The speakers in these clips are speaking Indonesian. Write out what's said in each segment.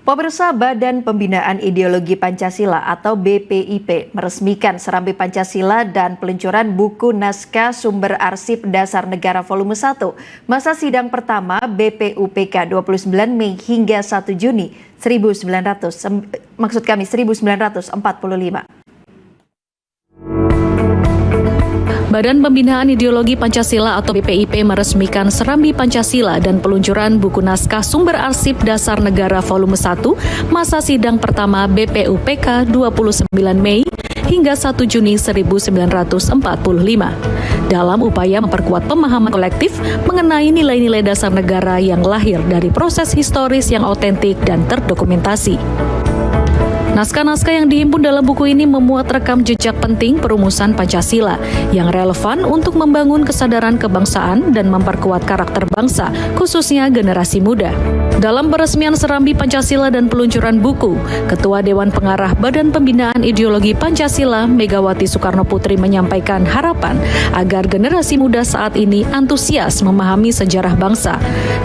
Pemirsa, Badan Pembinaan Ideologi Pancasila atau BPIP meresmikan Serambi Pancasila dan peluncuran buku naskah sumber arsip dasar negara volume 1. Masa sidang pertama BPUPK 29 Mei hingga 1 Juni 1945. Badan Pembinaan Ideologi Pancasila atau BPIP meresmikan Serambi Pancasila dan peluncuran buku naskah sumber arsip dasar negara volume 1 masa sidang pertama BPUPK 29 Mei hingga 1 Juni 1945 dalam upaya memperkuat pemahaman kolektif mengenai nilai-nilai dasar negara yang lahir dari proses historis yang otentik dan terdokumentasi. Naskah-naskah yang dihimpun dalam buku ini memuat rekam jejak penting perumusan Pancasila yang relevan untuk membangun kesadaran kebangsaan dan memperkuat karakter bangsa, khususnya generasi muda. Dalam peresmian Serambi Pancasila dan peluncuran buku, Ketua Dewan Pengarah Badan Pembinaan Ideologi Pancasila Megawati Soekarno Putri menyampaikan harapan agar generasi muda saat ini antusias memahami sejarah bangsa.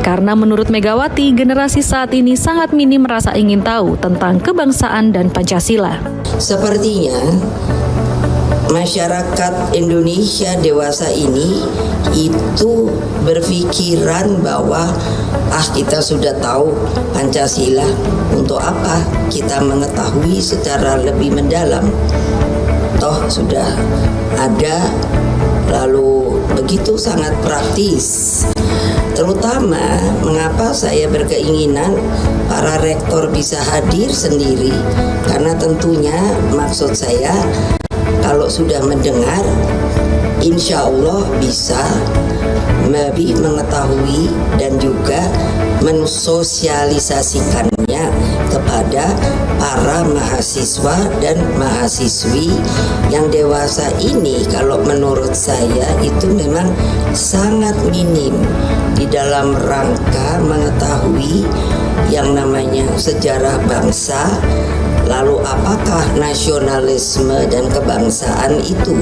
Karena menurut Megawati, generasi saat ini sangat minim rasa ingin tahu tentang kebangsaan dan Pancasila. Sepertinya masyarakat Indonesia dewasa ini itu berpikiran bahwa kita sudah tahu Pancasila, untuk apa kita mengetahui secara lebih mendalam, toh sudah ada, lalu begitu sangat praktis. Terutama mengapa saya berkeinginan para rektor bisa hadir sendiri, karena tentunya maksud saya kalau sudah mendengar insya Allah bisa lebih mengetahui dan juga mensosialisasikannya kepada para mahasiswa dan mahasiswi yang dewasa ini. Kalau menurut saya itu memang sangat minim di dalam rangka mengetahui yang namanya sejarah bangsa, lalu apakah nasionalisme dan kebangsaan itu.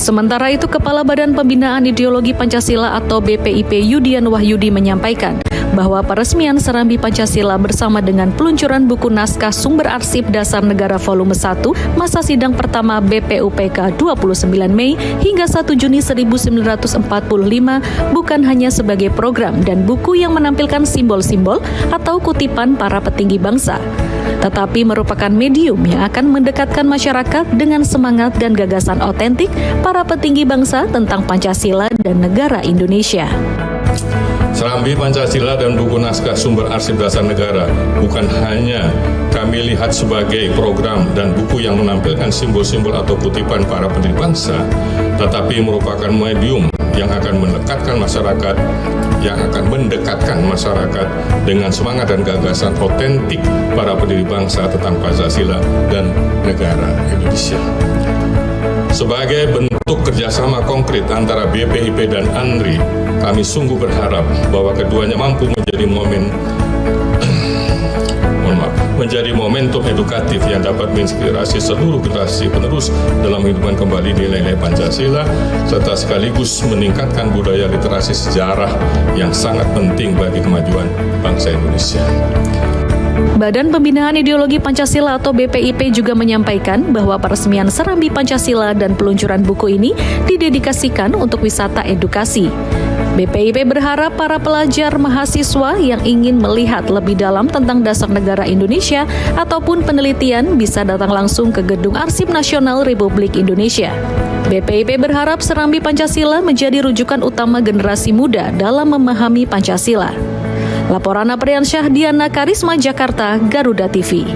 Sementara itu, Kepala Badan Pembinaan Ideologi Pancasila atau BPIP Yudian Wahyudi menyampaikan bahwa peresmian Serambi Pancasila bersama dengan peluncuran buku naskah sumber arsip dasar negara volume 1 masa sidang pertama BPUPK 29 Mei hingga 1 Juni 1945 bukan hanya sebagai program dan buku yang menampilkan simbol-simbol atau kutipan para petinggi bangsa, tetapi merupakan medium yang akan mendekatkan masyarakat dengan semangat dan gagasan otentik para petinggi bangsa tentang Pancasila dan negara Indonesia. Serambi Pancasila dan buku naskah sumber arsip dasar negara bukan hanya kami lihat sebagai program dan buku yang menampilkan simbol-simbol atau kutipan para pendiri bangsa, tetapi merupakan medium yang akan mendekatkan masyarakat dengan semangat dan gagasan otentik para pendiri bangsa tentang Pancasila dan negara Indonesia. Sebagai bentuk kerjasama konkret antara BPIP dan ANRI, kami sungguh berharap bahwa keduanya mampu menjadi momentum edukatif yang dapat menginspirasi seluruh generasi penerus dalam menghidupkan kembali nilai-nilai Pancasila, serta sekaligus meningkatkan budaya literasi sejarah yang sangat penting bagi kemajuan bangsa Indonesia. Badan Pembinaan Ideologi Pancasila atau BPIP juga menyampaikan bahwa peresmian Serambi Pancasila dan peluncuran buku ini didedikasikan untuk wisata edukasi. BPIP berharap para pelajar mahasiswa yang ingin melihat lebih dalam tentang dasar negara Indonesia ataupun penelitian bisa datang langsung ke Gedung Arsip Nasional Republik Indonesia. BPIP berharap Serambi Pancasila menjadi rujukan utama generasi muda dalam memahami Pancasila. Laporan Apriansyah, Diana Karisma, Jakarta, Garuda TV.